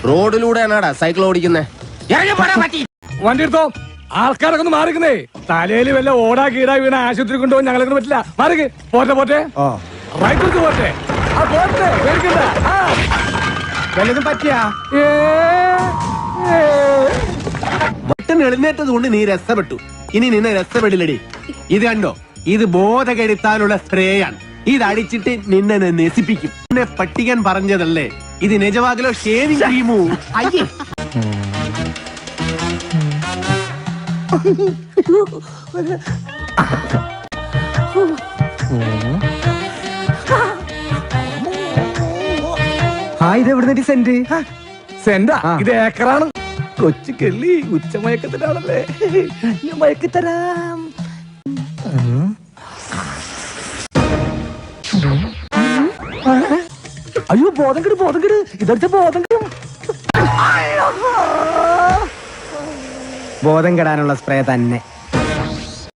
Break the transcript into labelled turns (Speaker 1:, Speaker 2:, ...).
Speaker 1: റോഡിലൂടെയാണാടാ cycle ഓടിക്കുന്നേ.
Speaker 2: വണ്ടി എടുത്തോ. ആൾക്കാരൊക്കെ ഒന്ന് മാറിക്കുന്നേ. തലയിൽ വല്ല ഓടാ കീടാ വീണ ആശുപത്രി കൊണ്ടുപോകാൻ ഞങ്ങളെ പറ്റില്ല. മാറിക്ക്. പോട്ടെ പോട്ടെ, റൈറ്റ് പോട്ടെ.
Speaker 1: വല്ലതും പറ്റിയാ? വട്ടം എഴുന്നേറ്റത് കൊണ്ട് നീ രസപ്പെട്ടു. ഇനി നിന്നെ രസപ്പെടില്ലടി. ഇത് കണ്ടോ, ഇത് ബോധകെടുത്താനുള്ള സ്പ്രേയാണ്. ഇത് അടിച്ചിട്ട് നിന്നെ നശിപ്പിക്കും. നിന്നെ പട്ടിക്കാൻ പറഞ്ഞതല്ലേ, ഇത് നിജവാകലോ ഷേവിംഗ് ക്രീമോ? അയ്യേ,
Speaker 2: ഇതെവിടുന്ന സെന്റ്? സെന്റാ? ഇത് ഏക്കറാണ്. കൊച്ചു കെള്ളി ഉച്ചമയക്കത്തിലാണല്ലേ. ഞാൻ മയക്കിത്തരാം. അയ്യോ, ബോധം കെടും, ബോധം കെടും. ഇതടുത്ത ബോധം കെടും.
Speaker 1: ബോധം കെടാനുള്ള സ്പ്രേ തന്നെ.